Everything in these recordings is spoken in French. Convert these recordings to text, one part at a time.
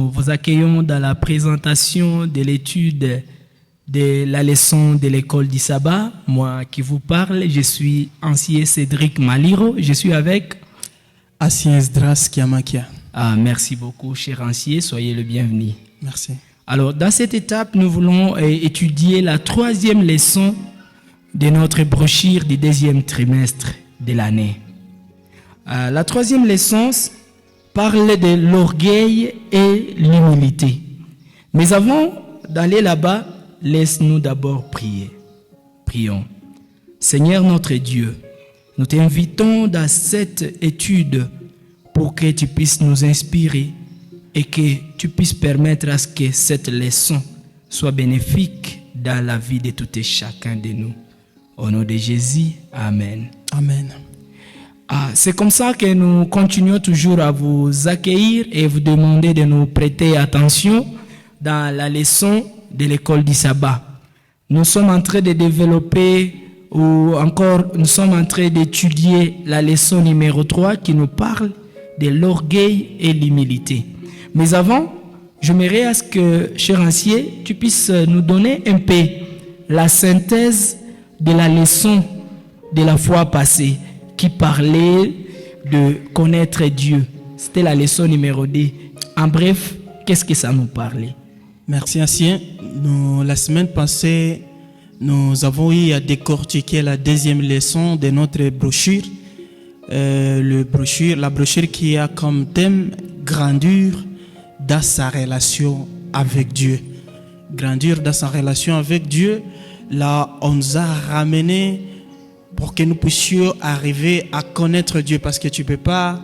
Nous vous accueillons dans la présentation de l'étude de la leçon de l'école du sabbat. Moi qui vous parle, je suis ancien Cédric Maliro. Je suis avec Ancien Esdras Kiamakia. Merci beaucoup, cher ancien. Soyez le bienvenu. Merci. Alors, dans cette étape, nous voulons étudier la troisième leçon de notre brochure du deuxième trimestre de l'année. La troisième leçon parle de l'orgueil et l'humilité. Mais avant d'aller là-bas, laisse-nous d'abord prier. Prions. Seigneur notre Dieu, nous t'invitons dans cette étude pour que tu puisses nous inspirer et que tu puisses permettre à ce que cette leçon soit bénéfique dans la vie de tout et chacun de nous. Au nom de Jésus, Amen. Amen. C'est comme ça que nous continuons toujours à vous accueillir et vous demander de nous prêter attention dans la leçon de l'école du sabbat. Nous sommes en train de développer ou encore nous sommes en train d'étudier la leçon numéro 3 qui nous parle de l'orgueil et l'humilité. Mais avant, j'aimerais à ce que, cher ancien, tu puisses nous donner un peu la synthèse de la leçon de la fois passée qui parlait de connaître Dieu. C'était la leçon numéro 2. En bref, qu'est-ce que ça nous parlait? Merci, Ancien. La semaine passée, nous avons eu à décortiquer la deuxième leçon de notre brochure. La brochure qui a comme thème « Grandeur dans sa relation avec Dieu ». Grandeur dans sa relation avec Dieu. Là, on nous a ramené pour que nous puissions arriver à connaître Dieu, parce que tu peux pas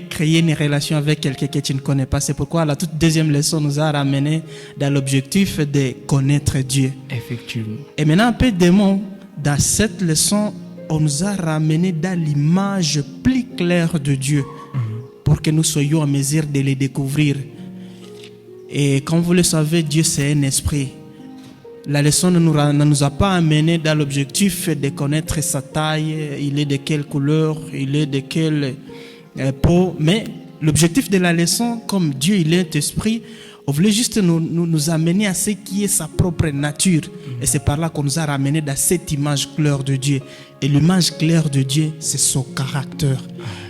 créer une relation avec quelqu'un que tu ne connais pas. C'est pourquoi la toute deuxième leçon nous a ramené dans l'objectif de connaître Dieu. Effectivement. Et maintenant, un peu de mots, dans cette leçon, on nous a ramené dans l'image plus claire de Dieu, pour que nous soyons en mesure de le découvrir. Et comme vous le savez, Dieu c'est un esprit. La leçon ne nous a pas amené dans l'objectif de connaître sa taille, il est de quelle couleur, il est de quelle peau. Mais l'objectif de la leçon, comme Dieu il est esprit, on voulait juste nous amener à ce qui est sa propre nature. Et c'est par là qu'on nous a ramené dans cette image claire de Dieu. Et l'image claire de Dieu, c'est son caractère.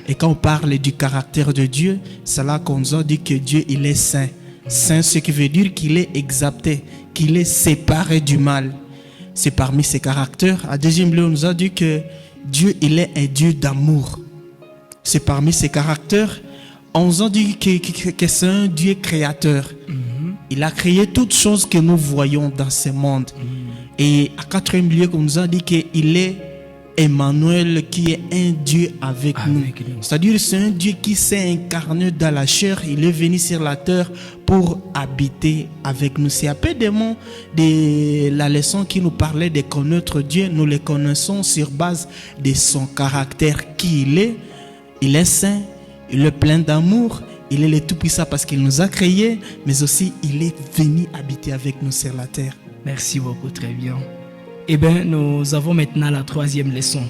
Et quand on parle du caractère de Dieu, c'est là qu'on nous a dit que Dieu il est saint. Saint, ce qui veut dire qu'il est exempté, qu'il est séparé du mal. C'est parmi ses caractères. À deuxième lieu, on nous a dit que Dieu, il est un Dieu d'amour. C'est parmi ses caractères. On nous a dit que c'est un Dieu créateur. Il a créé toutes choses que nous voyons dans ce monde. Et à quatrième lieu, on nous a dit qu'il est Emmanuel, qui est un Dieu avec nous. C'est-à-dire c'est un Dieu qui s'est incarné dans la chair. Il est venu sur la terre pour habiter avec nous. C'est un peu des mots de la leçon qui nous parlait de connaître Dieu. Nous le connaissons sur base de son caractère, qui il est. Il est saint, il est plein d'amour, il est le tout-puissant parce qu'il nous a créés, mais aussi il est venu habiter avec nous sur la terre. Merci beaucoup, très bien. Eh bien, nous avons maintenant la troisième leçon.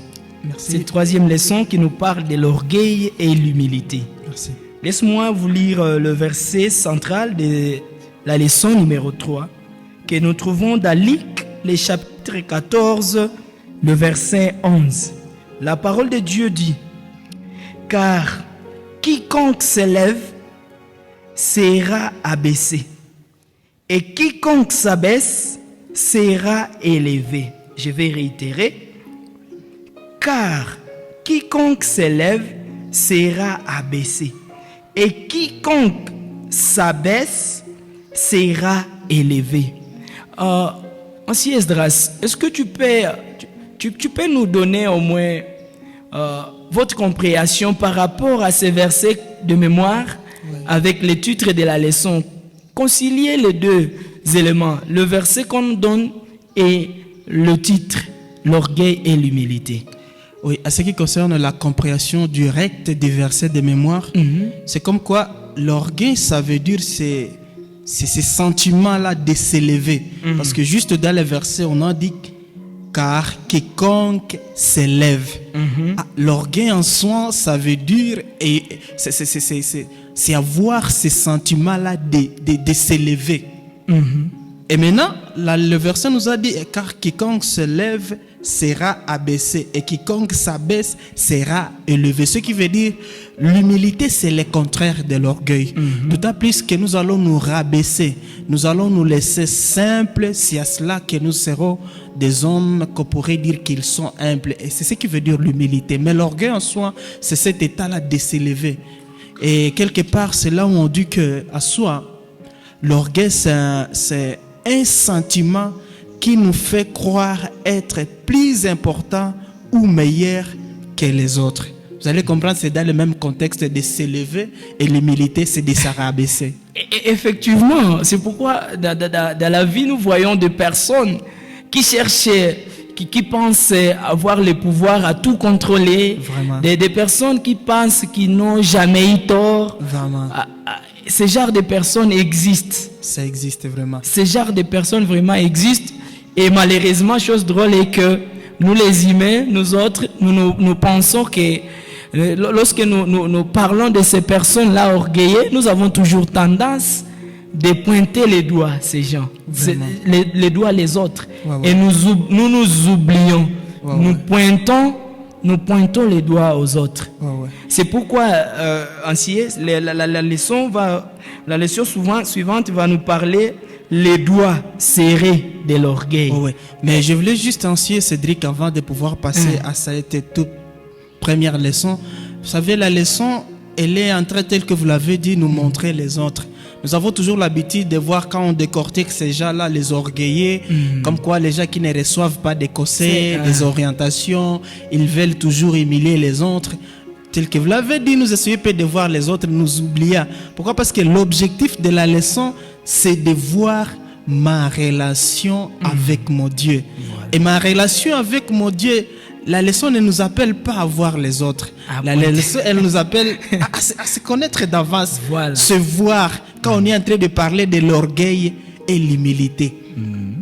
Merci. Cette troisième leçon qui nous parle de l'orgueil et l'humilité. Merci. Laisse-moi vous lire le verset central de la leçon numéro 3 que nous trouvons dans Luc, le chapitre 14, le verset 11. La parole de Dieu dit: « Car quiconque s'élève sera abaissé, et quiconque s'abaisse sera élevé. » Je vais réitérer. Car quiconque s'élève sera abaissé, et quiconque s'abaisse sera élevé. Ancien Esdras, est-ce que tu peux nous donner au moins votre compréhension par rapport à ces versets de mémoire, avec le titre de la leçon? Concilier les deux éléments, le verset qu'on nous donne et le titre, l'orgueil et l'humilité. Oui, à ce qui concerne la compréhension directe des versets de mémoire, c'est comme quoi l'orgueil, ça veut dire c'est ce sentiment-là de s'élever. Parce que juste dans les versets, on a dit car quiconque s'élève. Ah, l'orgueil en soi, ça veut dire, et c'est avoir ce sentiment-là de s'élever. Et maintenant, le verset nous a dit, car quiconque se lève sera abaissé et quiconque s'abaisse sera élevé. Ce qui veut dire, l'humilité, c'est le contraire de l'orgueil. D'autant plus que nous allons nous rabaisser, nous allons nous laisser simples, c'est à cela que nous serons des hommes qu'on pourrait dire qu'ils sont humbles. Et c'est ce qui veut dire l'humilité. Mais l'orgueil en soi, c'est cet état-là de s'élever. Et quelque part, c'est là où on dit qu'à soi, l'orgueil, c'est un sentiment qui nous fait croire être plus important ou meilleur que les autres. Vous allez comprendre, c'est dans le même contexte de s'élever et l'humilité, c'est de se rabaisser. Effectivement, c'est pourquoi dans la vie, nous voyons des personnes qui cherchent, qui pensent avoir le pouvoir à tout contrôler. Des personnes qui pensent qu'ils n'ont jamais eu tort. Vraiment. Ce genre de personnes existent. Ça existe vraiment. Ce genre de personnes vraiment existent. Et malheureusement, chose drôle est que nous les humains, nous autres, nous pensons que lorsque nous parlons de ces personnes-là orgueillées, nous avons toujours tendance de pointer les doigts, ces gens, les doigts les autres. Et nous oublions. Nous pointons les doigts aux autres. C'est pourquoi la leçon suivante va nous parler les doigts serrés de l'orgueil. Mais je voulais juste enseigner, Cédric, avant de pouvoir passer à cette toute première leçon. Vous savez, la leçon, elle est en train, telle que vous l'avez dit, nous montrer les autres. Nous avons toujours l'habitude de voir quand on décortique ces gens-là, les orgueillés, comme quoi les gens qui ne reçoivent pas des conseils, des orientations, ils veulent toujours humilier les autres. Tel que vous l'avez dit, nous essayons de voir les autres, nous oublions. Pourquoi? Parce que l'objectif de la leçon, c'est de voir ma relation avec mon Dieu. Et ma relation avec mon Dieu, la leçon ne nous appelle pas à voir les autres. La leçon, elle nous appelle à se connaître d'avance, se voir quand on est en train de parler de l'orgueil et l'humilité.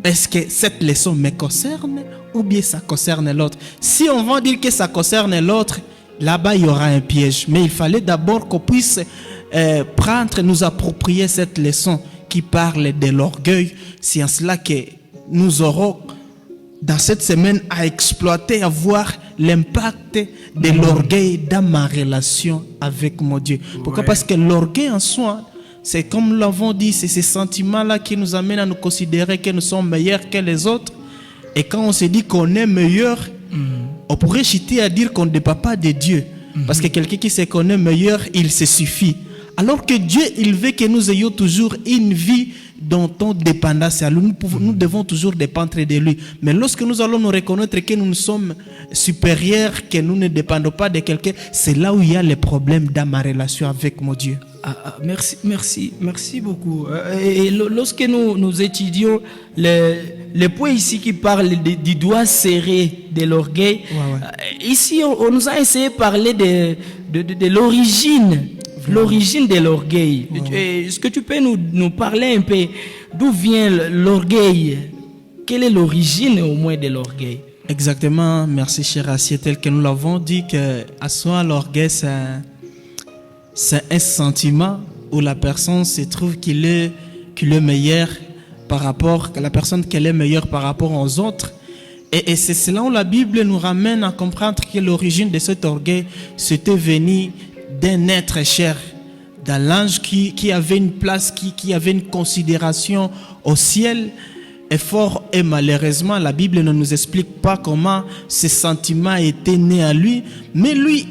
Est-ce que cette leçon me concerne ou bien ça concerne l'autre? Si on va dire que ça concerne l'autre, là-bas il y aura un piège. Mais il fallait d'abord qu'on puisse nous approprier cette leçon qui parle de l'orgueil. C'est en cela que nous aurons dans cette semaine à exploiter, à voir l'impact de l'orgueil dans ma relation avec mon Dieu. Pourquoi? Parce que l'orgueil en soi, c'est comme nous l'avons dit, c'est ces sentiments-là qui nous amènent à nous considérer que nous sommes meilleurs que les autres. Et quand on se dit qu'on est meilleur, on pourrait chuter à dire qu'on ne dépend pas de Dieu. Parce que quelqu'un qui se connaît meilleur, il se suffit. Alors que Dieu, il veut que nous ayons toujours une vie dont on dépendance à lui. Nous devons toujours dépendre de lui. Mais lorsque nous allons nous reconnaître que nous sommes supérieurs, que nous ne dépendons pas de quelqu'un, c'est là où il y a le problème dans ma relation avec mon Dieu. Merci beaucoup. Et lorsque nous étudions les points ici qui parlent du doigt serré de l'orgueil, ici on nous a essayé de parler de l'origine. L'origine de l'orgueil. Est-ce que tu peux nous parler un peu d'où vient l'orgueil? Quelle est l'origine au moins de l'orgueil? Exactement, merci cher Assier. Tel que nous l'avons dit, à soi l'orgueil c'est un sentiment où la personne se trouve qu'il est meilleur par rapport à la personne, qu'elle est meilleure par rapport aux autres. Et c'est cela où la Bible nous ramène à comprendre que l'origine de cet orgueil, c'était venu d'un être cher, d'un ange qui avait une place, qui avait une considération au ciel. Et fort et malheureusement, la Bible ne nous explique pas comment ce sentiment était né à lui. Mais lui,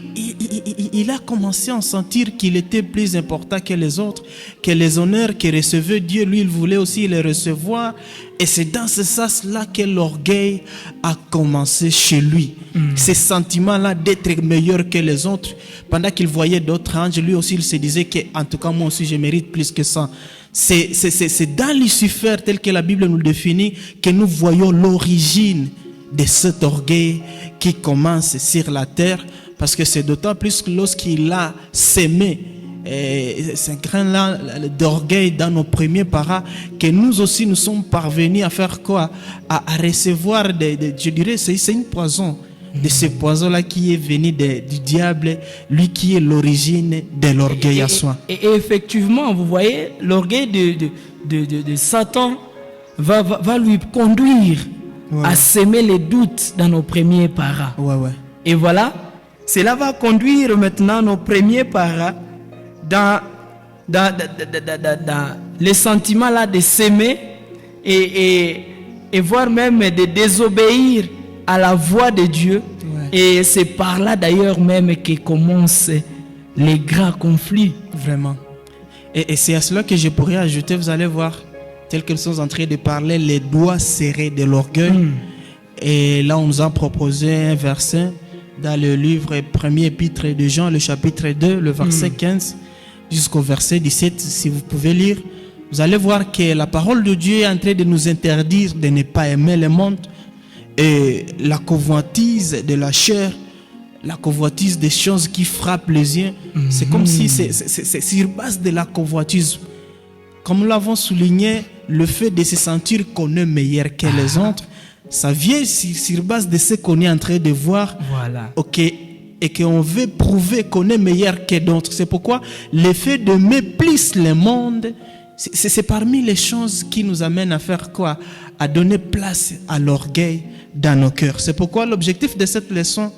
il a commencé à sentir qu'il était plus important que les autres, que les honneurs que recevait Dieu, lui, il voulait aussi les recevoir. Et c'est dans ce sens-là que l'orgueil a commencé chez lui. Ce sentiment-là d'être meilleur que les autres. Pendant qu'il voyait d'autres anges, lui aussi, il se disait que, en tout cas, moi aussi, je mérite plus que ça. C'est dans Lucifer, tel que la Bible nous le définit, que nous voyons l'origine de cet orgueil qui commence sur la terre. Parce que c'est d'autant plus que lorsqu'il a sémé c'est un grain d'orgueil dans nos premiers parents que nous aussi nous sommes parvenus à faire quoi? À recevoir je dirais, c'est une poison. De ce poison-là qui est venu du diable, lui qui est l'origine de l'orgueil à soi. Et effectivement, vous voyez, l'orgueil de Satan va lui conduire à semer les doutes dans nos premiers parents. Et voilà, cela va conduire maintenant nos premiers parents dans les sentiments là de s'aimer et voire même de désobéir à la voix de Dieu. Et c'est par là d'ailleurs même que commencent les grands conflits. Vraiment. Et c'est à cela que je pourrais ajouter, vous allez voir, tel que nous sommes en train de parler, les doigts serrés de l'orgueil. Et là, on nous a proposé un verset dans le livre premier épître de Jean, le chapitre 2, le verset 15 jusqu'au verset 17. Si vous pouvez lire, vous allez voir que la parole de Dieu est en train de nous interdire de ne pas aimer le monde. Et la convoitise de la chair, la convoitise des choses qui frappent les yeux, c'est comme si c'est sur base de la convoitise. Comme nous l'avons souligné, le fait de se sentir qu'on est meilleur que les autres, ça vient sur base de ce qu'on est en train de voir. Ok, et qu'on veut prouver qu'on est meilleur que d'autres. C'est pourquoi le fait de mépriser le monde, c'est parmi les choses qui nous amènent à faire quoi? À donner place à l'orgueil dans nos cœurs. C'est pourquoi l'objectif de cette leçon,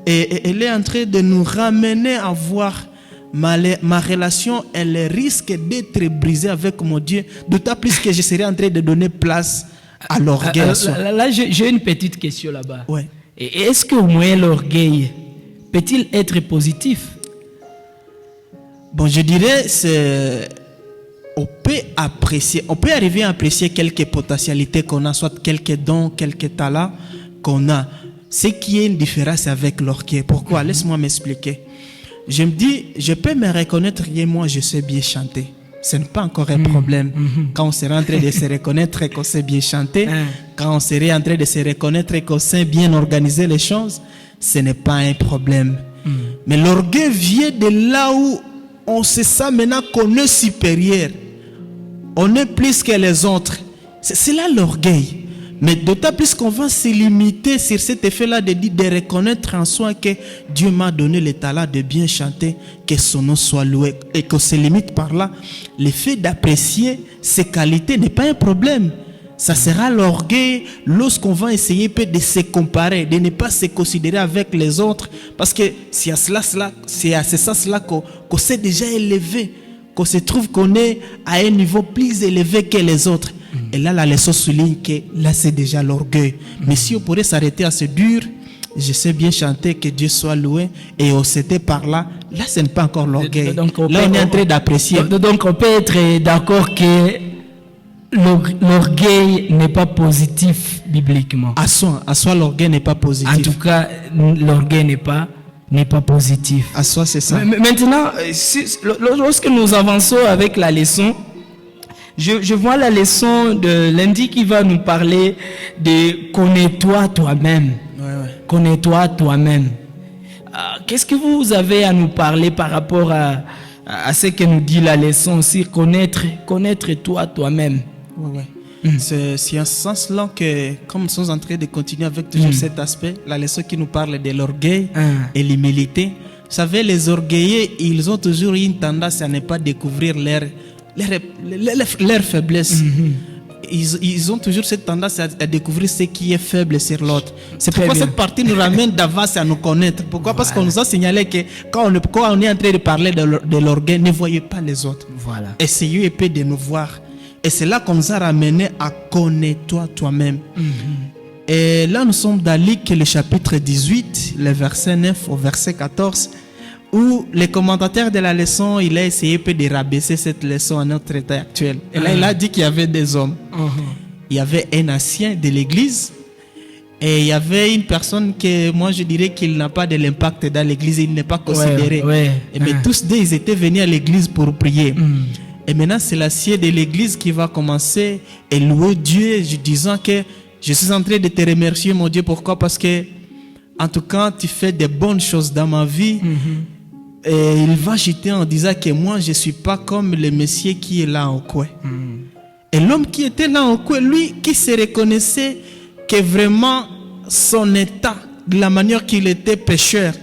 elle est en train de nous ramener à voir ma relation, elle risque d'être brisée avec mon Dieu, d'autant plus que je serai en train de donner place à l'orgueil. Là, j'ai une petite question là-bas. Et est-ce que au moins l'orgueil peut-il être positif? Bon, je dirais on peut arriver à apprécier quelques potentialités qu'on a, soit quelques dons, quelques talents qu'on a. Ce qui est une différence avec l'orgueil. Pourquoi? Laisse-moi m'expliquer. Je me dis, je peux me reconnaître et moi je sais bien chanter. Ce n'est pas encore un problème. Quand on serait en train de se reconnaître qu'on sait bien chanter, quand on serait en train de se reconnaître qu'on sait bien organiser les choses, ce n'est pas un problème. Mais l'orgueil vient de là où on se sent maintenant qu'on est supérieur. On est plus que les autres. C'est là l'orgueil. Mais d'autant plus qu'on va se limiter sur cet effet-là de reconnaître en soi que Dieu m'a donné le talent de bien chanter, que son nom soit loué. Et qu'on se limite par là. Le fait d'apprécier ses qualités n'est pas un problème. Ça sera l'orgueil lorsqu'on va essayer de se comparer, de ne pas se considérer avec les autres. Parce que c'est ça qu'on s'est déjà élevé, qu'on se trouve qu'on est à un niveau plus élevé que les autres. Et là, la leçon souligne que là, c'est déjà l'orgueil. Mais si on pourrait s'arrêter à ce dur, je sais bien chanter, que Dieu soit loué, et on s'était par là, là, ce n'est pas encore l'orgueil. Là, on est en train d'apprécier. Donc, on peut être d'accord que l'orgueil n'est pas positif bibliquement. À soi, l'orgueil n'est pas positif. En tout cas, l'orgueil n'est pas positif. À soi, c'est ça. Maintenant, lorsque nous avançons avec la leçon, je vois la leçon de lundi qui va nous parler de connais-toi toi-même. Connais-toi toi-même. Qu'est-ce que vous avez à nous parler par rapport à ce que nous dit la leçon aussi, connaître toi-même? C'est en ce sens-là que, comme nous sommes en train de continuer avec toujours cet aspect, la leçon qui nous parle de l'orgueil et l'humilité. Vous savez, les orgueilleux, ils ont toujours une tendance à ne pas découvrir leur faiblesse. Ils ont toujours cette tendance à découvrir ce qui est faible sur l'autre. C'est pourquoi cette partie nous ramène d'avance à nous connaître. Pourquoi? Parce qu'on nous a signalé que quand on est en train de parler de l'orgueil, ne voyez pas les autres. Essayez un peu de nous voir. Et c'est là qu'on nous a ramené à connais-toi toi-même. Et là, nous sommes dans Luc, le chapitre 18, le verset 9 au verset 14, où le commentateur de la leçon, il a essayé de rabaisser cette leçon à notre état actuel. Et là, il a dit qu'il y avait des hommes. Il y avait un ancien de l'église, et il y avait une personne que moi je dirais qu'il n'a pas de l'impact dans l'église, il n'est pas considéré. Mais tous deux, ils étaient venus à l'église pour prier. Et maintenant, c'est l'ancien de l'église qui va commencer à louer Dieu, disant que je suis en train de te remercier, mon Dieu. Pourquoi? Parce que, en tout cas, tu fais de bonnes choses dans ma vie. Et il va chuter en disant que moi, je ne suis pas comme le monsieur qui est là en coin. Et l'homme qui était là en coin, lui, qui se reconnaissait que vraiment son état, de la manière qu'il était pécheur,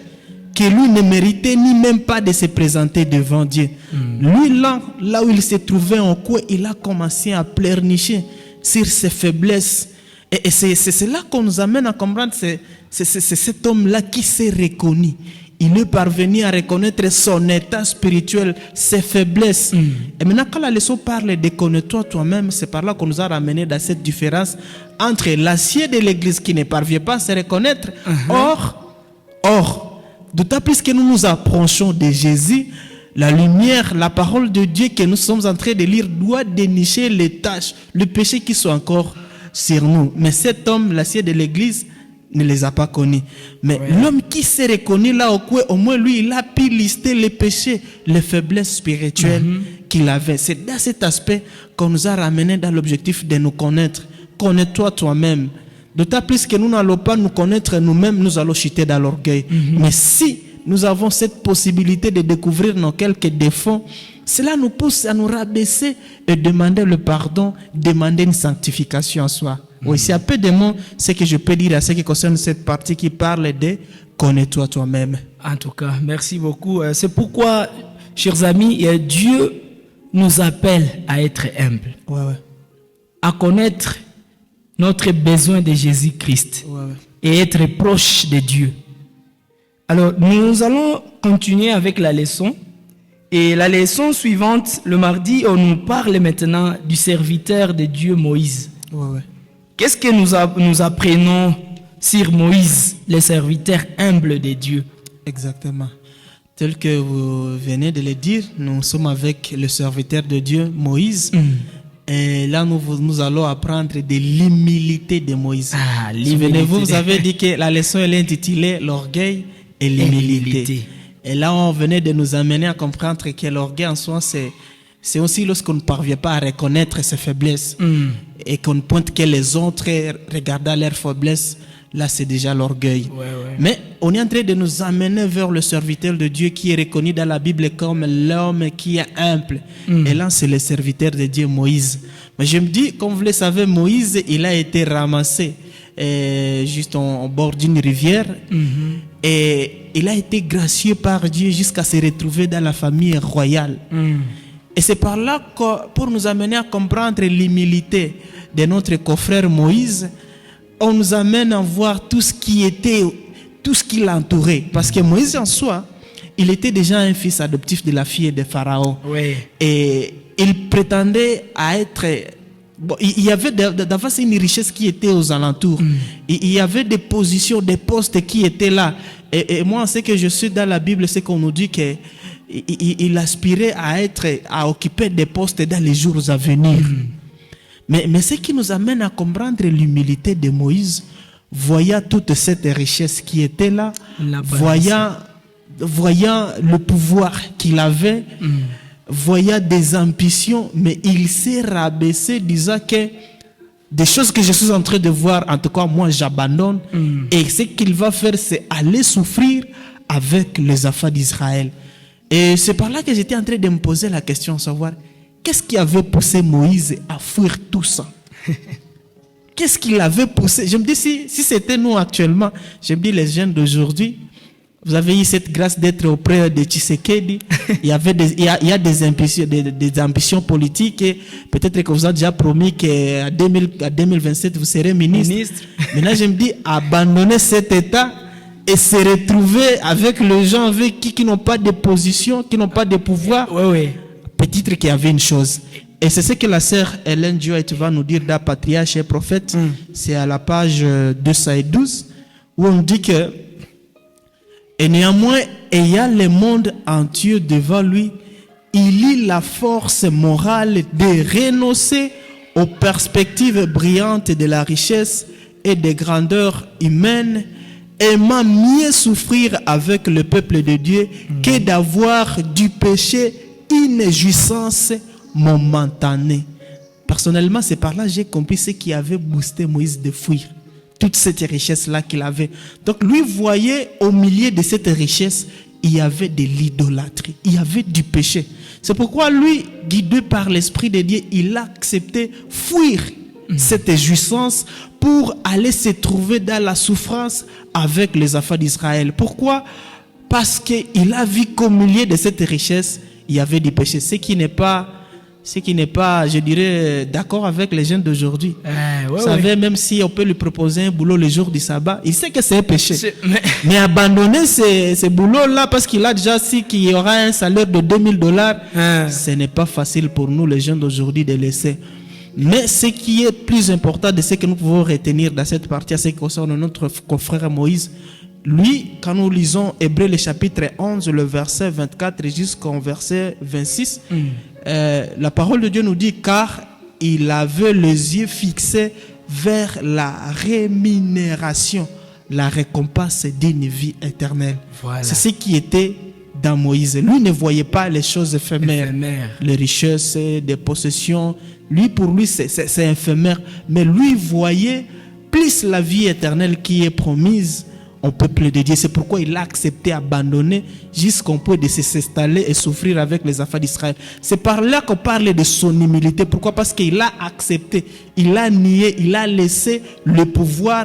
que lui ne méritait ni même pas de se présenter devant Dieu. Lui, là où il se trouvait en coin, il a commencé à pleurnicher sur ses faiblesses. Et c'est là qu'on nous amène à comprendre, c'est cet homme-là qui s'est reconnu. Il est parvenu à reconnaître son état spirituel, ses faiblesses. Et maintenant, quand la leçon parle de connais-toi toi-même, c'est par là qu'on nous a ramené dans cette différence entre l'acier de l'église qui ne parvient pas à se reconnaître. Or, d'autant plus que nous nous approchons de Jésus, la lumière, la parole de Dieu que nous sommes en train de lire doit dénicher les tâches, le péché qui sont encore sur nous. Mais cet homme, l'acier de l'église, ne les a pas connus. Mais l'homme qui s'est reconnu là au coin, au moins lui, il a pu lister les péchés, les faiblesses spirituelles qu'il avait. C'est dans cet aspect qu'on nous a ramené dans l'objectif de nous connaître. Connais-toi toi-même. D'autant plus que nous n'allons pas nous connaître nous-mêmes, nous allons chuter dans l'orgueil. Mais si nous avons cette possibilité de découvrir nos quelques défauts, cela nous pousse à nous rabaisser et demander le pardon, demander une sanctification en soi. Oui, c'est un peu de mots ce que je peux dire à ce qui concerne cette partie qui parle de connais-toi toi-même. En tout cas, merci beaucoup. C'est pourquoi, chers amis, Dieu nous appelle à être humbles, à connaître notre besoin de Jésus-Christ et être proche de Dieu. Alors, nous allons continuer avec la leçon. Et la leçon suivante, le mardi, on nous parle maintenant du serviteur de Dieu Moïse. Qu'est-ce que nous apprenons sur Moïse, le serviteur humble de Dieu? Exactement. Tel que vous venez de le dire, nous sommes avec le serviteur de Dieu, Moïse. Et là, nous allons apprendre de l'humilité de Moïse. Souvenez-vous, vous avez dit que la leçon elle est intitulée « L'orgueil et l'humilité ». Et là, on venait de nous amener à comprendre que l'orgueil en soi, c'est aussi lorsqu'on ne parvient pas à reconnaître ses faiblesses et qu'on ne pointe que les autres regardant leurs faiblesses. Là, c'est déjà l'orgueil. Mais on est en train de nous amener vers le serviteur de Dieu qui est reconnu dans la Bible comme l'homme qui est humble. Et là, c'est le serviteur de Dieu, Moïse. Mais je me dis, comme vous le savez, Moïse, il a été ramassé juste au bord d'une rivière. Et il a été gracieux par Dieu jusqu'à se retrouver dans la famille royale. Et c'est par là que, pour nous amener à comprendre l'humilité de notre confrère Moïse, on nous amène à voir tout ce qui l'entourait. Parce que Moïse en soi, il était déjà un fils adoptif de la fille de Pharaon. Et il prétendait à être... Bon, il y avait d'avance une richesse qui était aux alentours. Il y avait des positions, des postes qui étaient là. Et moi, ce que je suis dans la Bible, c'est qu'on nous dit qu'il aspirait à occuper des postes dans les jours à venir. Mais ce qui nous amène à comprendre l'humilité de Moïse, voyant toute cette richesse qui était là, voyant le pouvoir qu'il avait, voyant des ambitions, mais il s'est rabaissé disant que des choses que je suis en train de voir, en tout cas moi j'abandonne, et ce qu'il va faire c'est aller souffrir avec les enfants d'Israël. Et c'est par là que j'étais en train de me poser la question, savoir qu'est-ce qui avait poussé Moïse à fuir tout ça? Qu'est-ce qui l'avait poussé? Je me dis, si c'était nous actuellement, je me dis les jeunes d'aujourd'hui, vous avez eu cette grâce d'être auprès de Tshisekedi. Il y a des ambitions politiques. Et peut-être que vous avez déjà promis qu'à 2027, vous serez ministre. Maintenant, je me dis, abandonner cet état et se retrouver avec les gens avec qui n'ont pas de position, qui n'ont pas de pouvoir. Peut-être qu'il y avait une chose. Et c'est ce que la sœur Hélène Duhait va nous dire dans Patriarche et Prophète. C'est à la page 212 où on dit que et néanmoins, ayant le monde entier devant lui, il eut la force morale de renoncer aux perspectives brillantes de la richesse et des grandeurs humaines, aimant mieux souffrir avec le peuple de Dieu que d'avoir du péché une jouissance momentanée. Personnellement, c'est par là que j'ai compris ce qui avait boosté Moïse de fuir. Toute cette richesse-là qu'il avait. Donc lui voyait au milieu de cette richesse, il y avait de l'idolâtrie, il y avait du péché. C'est pourquoi lui, guidé par l'Esprit de Dieu, il a accepté fuir cette jouissance pour aller se trouver dans la souffrance avec les enfants d'Israël. Pourquoi? Parce qu'il a vu qu'au milieu de cette richesse, il y avait du péché. Ce qui n'est pas, je dirais, d'accord avec les jeunes d'aujourd'hui. Vous savez, même si on peut lui proposer un boulot le jour du sabbat, il sait que c'est un péché. Mais abandonner ce boulot-là parce qu'il a déjà su qu'il y aura un salaire de $2000, ce n'est pas facile pour nous, les jeunes d'aujourd'hui, de laisser. Mais ce qui est plus important de ce que nous pouvons retenir dans cette partie, à ce qui concerne notre confrère Moïse, lui, quand nous lisons Hébreux le chapitre 11, le verset 24 jusqu'au verset 26, la parole de Dieu nous dit: car il avait les yeux fixés vers la rémunération, la récompense d'une vie éternelle. Voilà. C'est ce qui était dans Moïse. Lui ne voyait pas les choses éphémères. Les richesses, des possessions. Lui, pour lui, c'est éphémère. Mais lui voyait plus la vie éternelle qui est promise au peuple de Dieu. C'est pourquoi il a accepté d'abandonner jusqu'au point de s'installer et souffrir avec les enfants d'Israël. C'est par là qu'on parle de son humilité. Pourquoi? Parce qu'il a accepté, il a nié, il a laissé le pouvoir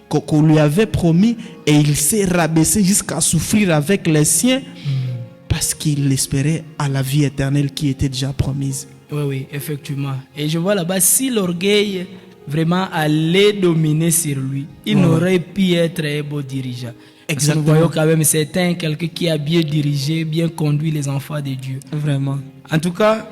qu'on lui avait promis et il s'est rabaissé jusqu'à souffrir avec les siens parce qu'il espérait à la vie éternelle qui était déjà promise. Oui, effectivement. Et je vois là-bas, si l'orgueil vraiment allait dominer sur lui, il n'aurait pu être un beau dirigeant. Exactement. Nous voyons quand même quelqu'un qui a bien dirigé, bien conduit les enfants de Dieu. Vraiment. En tout cas,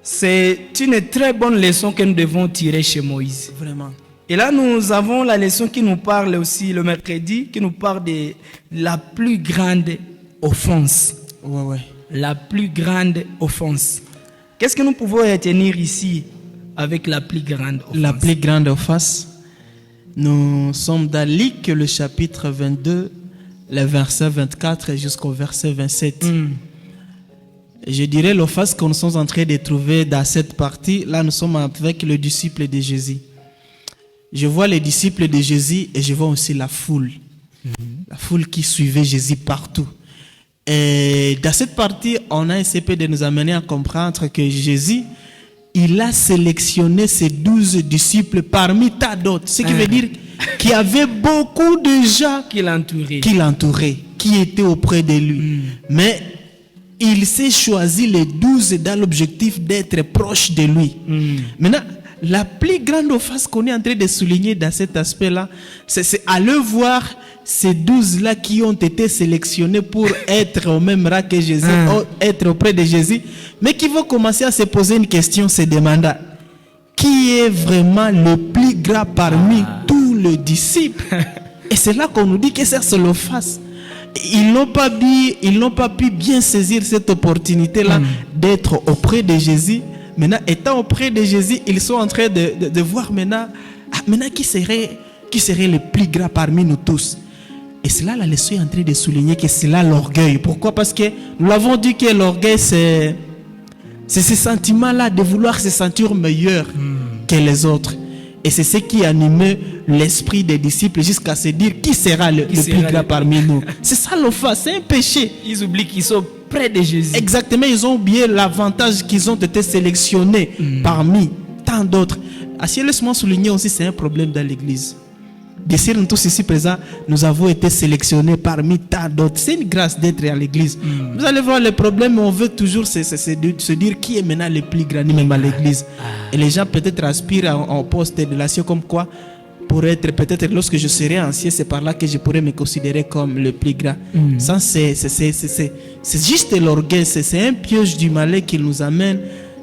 c'est une très bonne leçon que nous devons tirer chez Moïse. Vraiment. Et là, nous avons la leçon qui nous parle aussi le mercredi, qui nous parle de la plus grande offense. La plus grande offense. Qu'est-ce que nous pouvons retenir ici avec la plus grande offense? La plus grande offense, nous sommes dans Luc, le chapitre 22, le verset 24 jusqu'au verset 27. Je dirais l'offense que nous sommes en train de trouver dans cette partie. Là, nous sommes avec le disciple de Jésus. Je vois les disciples de Jésus et je vois aussi la foule. La foule qui suivait Jésus partout. Et dans cette partie, on a essayé de nous amener à comprendre que Jésus, il a sélectionné ses 12 disciples parmi tant d'autres. Ce qui veut dire qu'il y avait beaucoup de gens qui l'entouraient, qui étaient auprès de lui. Mais il s'est choisi les 12 dans l'objectif d'être proche de lui. Maintenant, la plus grande offense qu'on est en train de souligner dans cet aspect-là, c'est aller voir ces 12-là qui ont été sélectionnés pour être au même rang que Jésus, être auprès de Jésus, mais qui vont commencer à se poser une question, se demandant qui est vraiment le plus grand parmi tous les disciples. Et c'est là qu'on nous dit que c'est l'offense. Ils n'ont pas pu bien saisir cette opportunité-là d'être auprès de Jésus. Maintenant, étant auprès de Jésus, ils sont en train de voir maintenant qui serait le plus grand parmi nous tous. Et c'est là la leçon est en train de souligner que c'est là l'orgueil. Pourquoi? Parce que nous l'avons dit que l'orgueil, c'est ce sentiment-là de vouloir se sentir meilleur que les autres. Et c'est ce qui animait l'esprit des disciples jusqu'à se dire qui sera le plus grand parmi nous. C'est ça l'offense, c'est un péché. Ils oublient qu'ils sont près de Jésus. Exactement, ils ont oublié l'avantage qu'ils ont été sélectionnés parmi tant d'autres. Laisse-moi souligner aussi, c'est un problème dans l'église. D'ici nous tous ici présents, nous avons été sélectionnés parmi tant d'autres. C'est une grâce d'être à l'église. Vous allez voir le problème, on veut toujours se dire qui est maintenant le plus grand, même à l'église. Et les gens peut-être aspirent en poste de relation comme quoi, pour être peut-être lorsque je serai ancien, c'est par là que je pourrais me considérer comme le plus grand. Ça, c'est juste l'orgueil, c'est un piège du malin qui nous amène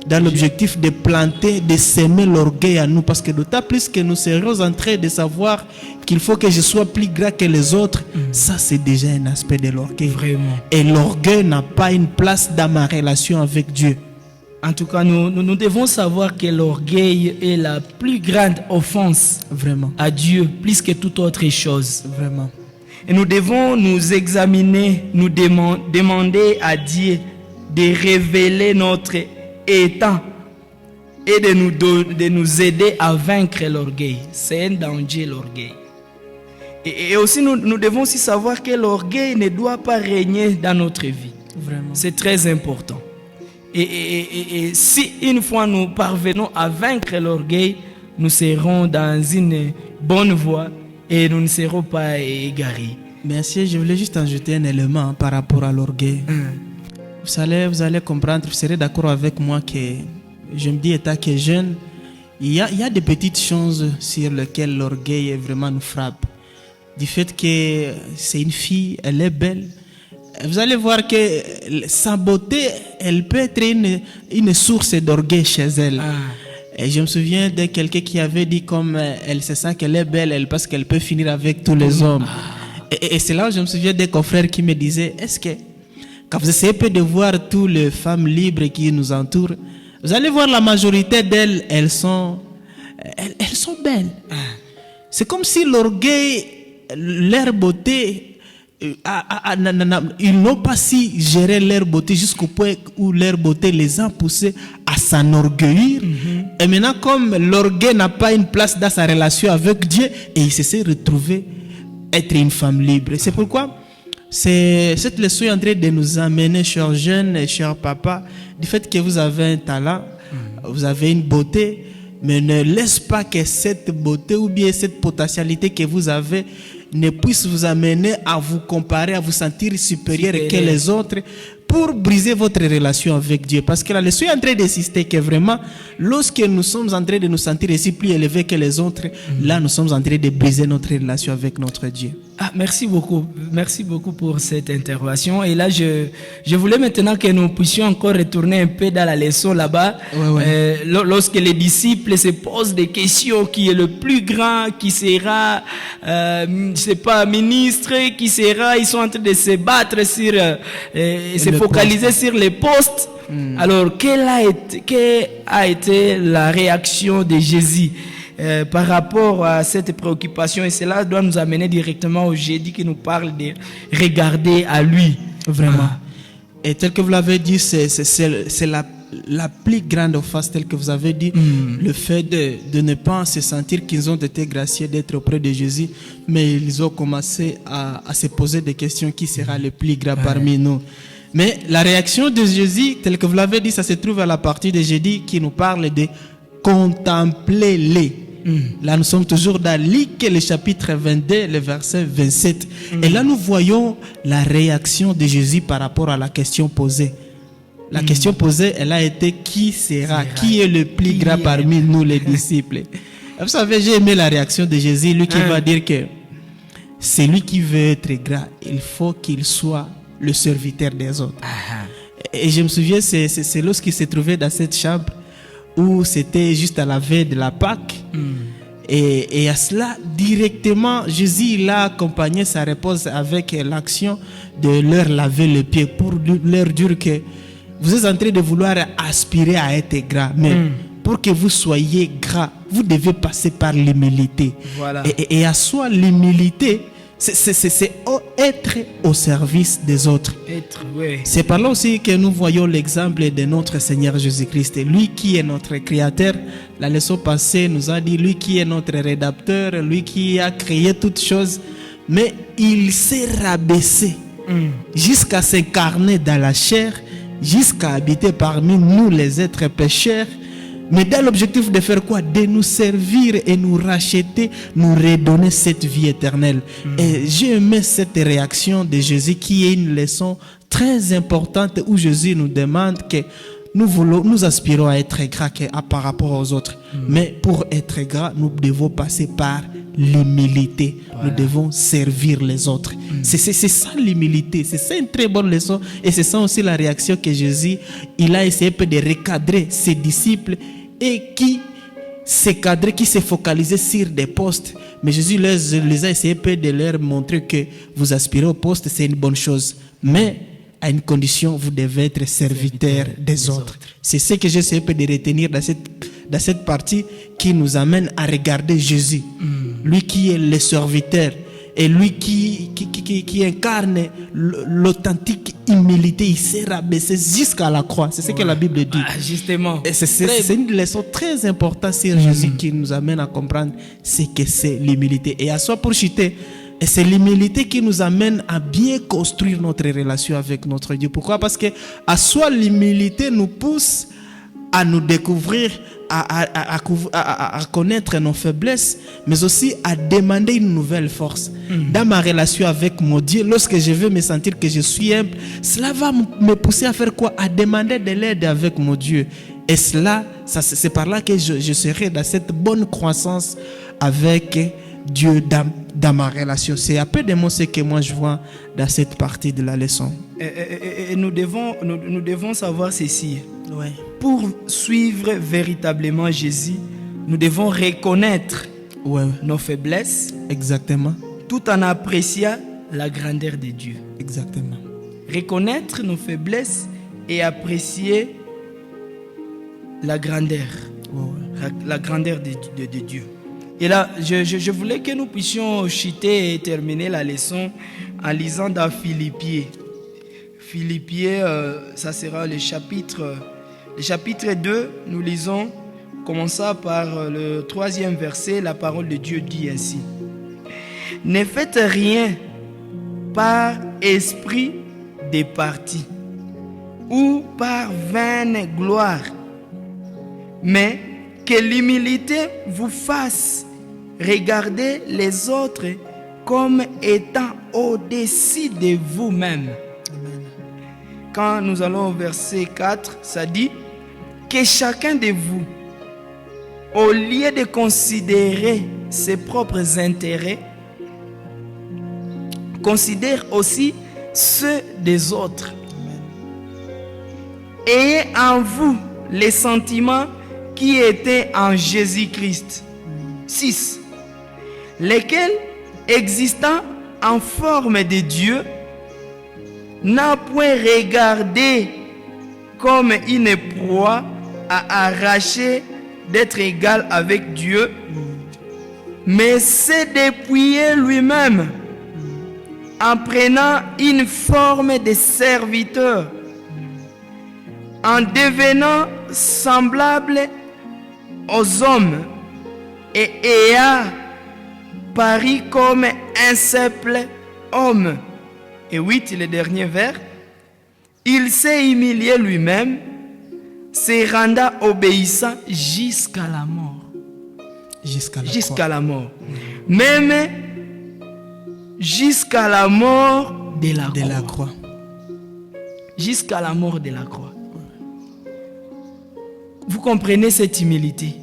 dans l'objectif de planter, de s'aimer l'orgueil à nous, parce que d'autant plus que nous serons en train de savoir qu'il faut que je sois plus grand que les autres, ça c'est déjà un aspect de l'orgueil. Vraiment. Et l'orgueil n'a pas une place dans ma relation avec Dieu. En tout cas, nous devons savoir que l'orgueil est la plus grande offense à Dieu, plus que toute autre chose. Vraiment. Et nous devons nous examiner, nous demander à Dieu de révéler notre état et de nous aider à vaincre l'orgueil. C'est un danger, l'orgueil. Et aussi, nous devons aussi savoir que l'orgueil ne doit pas régner dans notre vie. Vraiment. C'est très important. Et si une fois nous parvenons à vaincre l'orgueil, nous serons dans une bonne voie et nous ne serons pas égarés. Merci, je voulais juste ajouter un élément par rapport à l'orgueil. Vous allez comprendre, vous serez d'accord avec moi que je me dis, étant que jeune, il y a des petites choses sur lesquelles l'orgueil vraiment nous frappe. Du fait que c'est une fille, elle est belle. Vous allez voir que sa beauté, elle peut être une source d'orgueil chez elle. Et je me souviens de quelqu'un qui avait dit comme elle sait ça qu'elle est belle, elle pense qu'elle peut finir avec tous les hommes. Et c'est là où je me souviens d'un confrère qui me disait, est-ce que quand vous essayez de voir toutes les femmes libres qui nous entourent, vous allez voir la majorité d'elles, elles sont belles. C'est comme si l'orgueil, leur beauté, ils n'ont pas si géré leur beauté jusqu'au point où leur beauté les a poussés à s'enorgueillir. Et maintenant, comme l'orgueil n'a pas une place dans sa relation avec Dieu, et il s'est retrouvé être une femme libre. C'est pourquoi cette leçon est en train de nous amener, chers jeunes et chers papas, du fait que vous avez un talent, vous avez une beauté, mais ne laisse pas que cette beauté ou bien cette potentialité que vous avez ne puisse vous amener à vous comparer, à vous sentir supérieur que les autres, pour briser votre relation avec Dieu. Parce que la leçon est en train d'insister que vraiment, lorsque nous sommes en train de nous sentir ainsi plus élevés que les autres, là nous sommes en train de briser notre relation avec notre Dieu. Merci beaucoup pour cette intervention. Et là, je voulais maintenant que nous puissions encore retourner un peu dans la leçon là-bas. Lorsque les disciples se posent des questions, qui est le plus grand, qui sera, je sais pas, ministre, qui sera, ils sont en train de se battre sur, se focaliser sur les postes. Alors, quelle a été la réaction de Jésus par rapport à cette préoccupation? Et cela doit nous amener directement au jeudi qui nous parle de regarder à lui. Vraiment. Et tel que vous l'avez dit, c'est la plus grande offense, tel que vous avez dit, le fait de ne pas se sentir qu'ils ont été graciés d'être auprès de Jésus, mais ils ont commencé à se poser des questions, qui sera le plus grand parmi nous. Mais la réaction de Jésus, tel que vous l'avez dit, ça se trouve à la partie de jeudi qui nous parle de contempler-les. Là, nous sommes toujours dans Luc, le chapitre 22, le verset 27. Et là, nous voyons la réaction de Jésus par rapport à la question posée. La question posée, elle a été, qui est le plus grand parmi nous, les disciples? Vous savez, j'ai aimé la réaction de Jésus, lui qui va dire que celui qui veut être grand, il faut qu'il soit le serviteur des autres. Et je me souviens, c'est lorsqu'il s'est trouvé dans cette chambre où c'était juste à la veille de la Pâque. Et à cela, directement, Jésus il a accompagné sa réponse avec l'action de leur laver les pieds pour leur dire que vous êtes en train de vouloir aspirer à être grand, mais pour que vous soyez grand, vous devez passer par l'humilité. Voilà. Et à soi, l'humilité, c'est être au service des autres. C'est par là aussi que nous voyons l'exemple de notre Seigneur Jésus-Christ. Lui qui est notre Créateur, la leçon passée nous a dit, lui qui est notre rédacteur, lui qui a créé toutes choses, mais il s'est rabaissé jusqu'à s'incarner dans la chair, jusqu'à habiter parmi nous les êtres pécheurs. Mais dans l'objectif de faire quoi? De nous servir et nous racheter, nous redonner cette vie éternelle. Et j'ai aimé cette réaction de Jésus qui est une leçon très importante où Jésus nous demande que nous aspirons à être grands par rapport aux autres. Mais pour être grands, nous devons passer par l'humilité. Nous devons servir les autres. C'est ça l'humilité. C'est ça une très bonne leçon. Et c'est ça aussi la réaction que Jésus, il a essayé de recadrer ses disciples et qui se focalisaient sur des postes. Mais Jésus les a essayé de leur montrer que vous aspirez au poste, c'est une bonne chose. Mais à une condition, vous devez être serviteur des autres. C'est ce que j'ai essayé de retenir dans cette partie qui nous amène à regarder Jésus. Lui qui est le serviteur et lui qui incarne l'authentique humilité, il s'est rabaissé jusqu'à la croix. C'est ce que la Bible dit. Justement. Et c'est une leçon très importante sur Jésus qui nous amène à comprendre ce que c'est l'humilité. Et à soi pour chuter, Et c'est l'humilité qui nous amène à bien construire notre relation avec notre Dieu. Pourquoi? Parce que à soi, l'humilité nous pousse à nous découvrir, à connaître nos faiblesses, mais aussi à demander une nouvelle force. Dans ma relation avec mon Dieu, lorsque je veux me sentir que je suis humble, cela va me pousser à faire quoi? À demander de l'aide avec mon Dieu. Et cela, c'est par là que je serai dans cette bonne croissance avec Dieu dans ma relation. C'est un peu de moi ce que moi je vois dans cette partie de la leçon. Et nous devons savoir ceci. Ouais. Pour suivre véritablement Jésus, nous devons reconnaître nos faiblesses. Exactement. Tout en appréciant la grandeur de Dieu. Exactement. Reconnaître nos faiblesses et apprécier la grandeur. La grandeur de Dieu. Et là, je voulais que nous puissions chuter et terminer la leçon en lisant dans Philippiens. Philippiens, ça sera le chapitre 2. Nous lisons, commençant par le 3e verset, la parole de Dieu dit ainsi. Ne faites rien par esprit de parti ou par vaine gloire, mais que l'humilité vous fasse regarder les autres comme étant au-dessus de vous-même. Quand nous allons au verset 4, ça dit que chacun de vous, au lieu de considérer ses propres intérêts, considère aussi ceux des autres. Ayez en vous les sentiments qui étaient en Jésus-Christ. 6. Lesquels, existant en forme de Dieu, n'a point regardé comme une proie à arracher d'être égal avec Dieu, mais s'est dépouillé lui-même en prenant une forme de serviteur, en devenant semblable aux hommes et ayant paru comme un simple homme. Et 8, le dernier vers. Il s'est humilié lui-même, se rendant obéissant jusqu'à la mort. Jusqu'à la mort. Même jusqu'à la mort de la croix. Jusqu'à la mort de la croix. Vous comprenez cette humilité?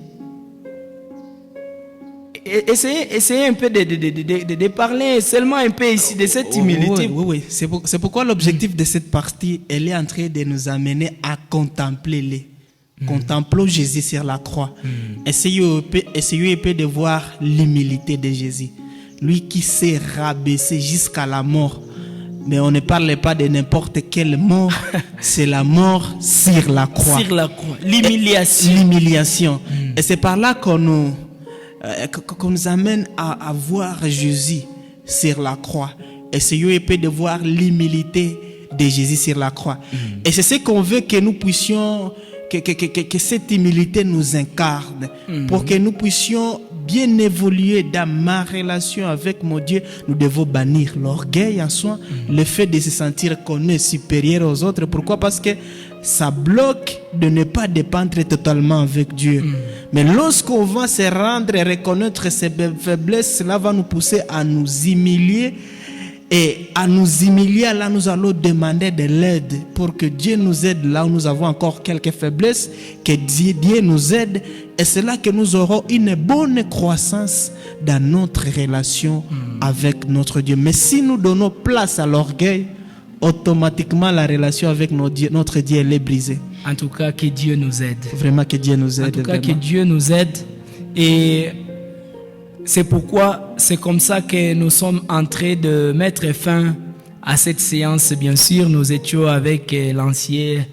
Essayez un peu de parler seulement un peu ici de cette humilité. Oui. C'est pourquoi l'objectif de cette partie, elle est en train de nous amener à contempler Contemplons Jésus sur la croix. Essayez un peu de voir l'humilité de Jésus. Lui qui s'est rabaissé jusqu'à la mort. Mais on ne parle pas de n'importe quelle mort. C'est la mort sur la croix. Sur la croix. L'humiliation. L'humiliation. Et c'est par là qu'on nous amène à voir Jésus sur la croix. Essayons un peu de voir l'humilité de Jésus sur la croix. Et c'est ce qu'on veut que nous puissions, que cette humilité nous incarne. Pour que nous puissions bien évoluer dans ma relation avec mon Dieu, nous devons bannir l'orgueil en soi, le fait de se sentir qu'on est supérieur aux autres. Pourquoi? Parce que ça bloque de ne pas dépendre totalement avec Dieu. Mais lorsqu'on va se rendre et reconnaître ses faiblesses, cela va nous pousser à nous humilier. Et à nous humilier, là nous allons demander de l'aide pour que Dieu nous aide là où nous avons encore quelques faiblesses, que Dieu nous aide. Et c'est là que nous aurons une bonne croissance dans notre relation avec notre Dieu. Mais si nous donnons place à l'orgueil, automatiquement la relation avec notre Dieu elle est brisée. En tout cas, que Dieu nous aide. Vraiment que Dieu nous aide. En tout cas, vraiment. que Dieu nous aide. Et c'est pourquoi c'est comme ça que nous sommes en train de mettre fin à cette séance. Bien sûr, nous étions avec l'ancien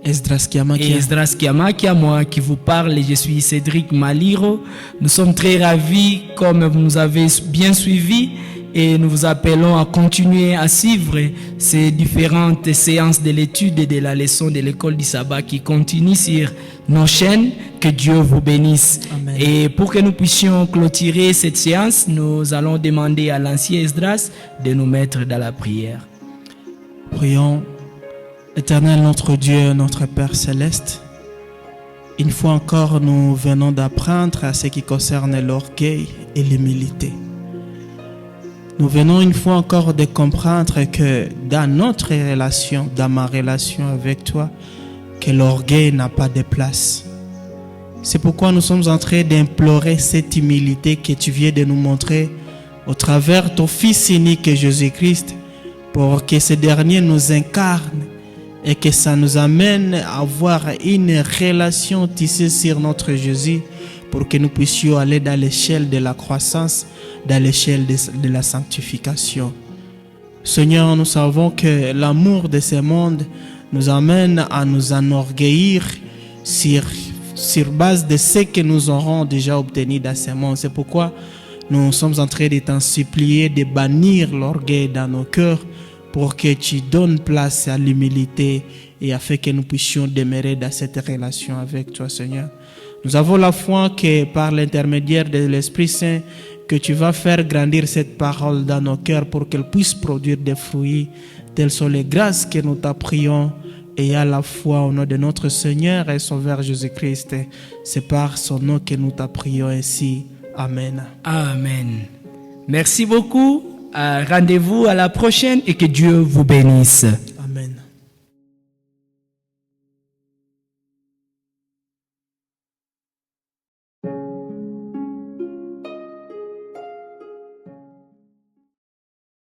Esdras Kiamakia, moi qui vous parle. Je suis Cédric Maliro. Nous sommes très ravis comme vous nous avez bien suivis. Et nous vous appelons à continuer à suivre ces différentes séances de l'étude et de la leçon de l'école du sabbat qui continue sur nos chaînes. Que Dieu vous bénisse. Amen. Et pour que nous puissions clôturer cette séance, nous allons demander à l'ancien Esdras de nous mettre dans la prière. Prions. Éternel notre Dieu, notre Père céleste, une fois encore nous venons d'apprendre à ce qui concerne l'orgueil et l'humilité. Nous venons une fois encore de comprendre que dans notre relation, dans ma relation avec toi, que l'orgueil n'a pas de place. C'est pourquoi nous sommes en train d'implorer cette humilité que tu viens de nous montrer au travers ton Fils unique Jésus-Christ, pour que ce dernier nous incarne et que ça nous amène à avoir une relation tissée sur notre Jésus, pour que nous puissions aller dans l'échelle de la croissance, dans l'échelle de la sanctification. Seigneur, nous savons que l'amour de ce monde nous amène à nous enorgueillir sur base de ce que nous aurons déjà obtenu dans ce monde. C'est pourquoi nous sommes en train de t'en supplier de bannir l'orgueil dans nos cœurs, pour que tu donnes place à l'humilité et afin que nous puissions demeurer dans cette relation avec toi, Seigneur. Nous avons la foi que par l'intermédiaire de l'Esprit Saint, que tu vas faire grandir cette parole dans nos cœurs pour qu'elle puisse produire des fruits. Telles sont les grâces que nous t'apprions, et à la fois au nom de notre Seigneur et Sauveur Jésus-Christ. C'est par son nom que nous t'apprions ainsi. Amen. Amen. Merci beaucoup. Rendez-vous à la prochaine et que Dieu vous bénisse.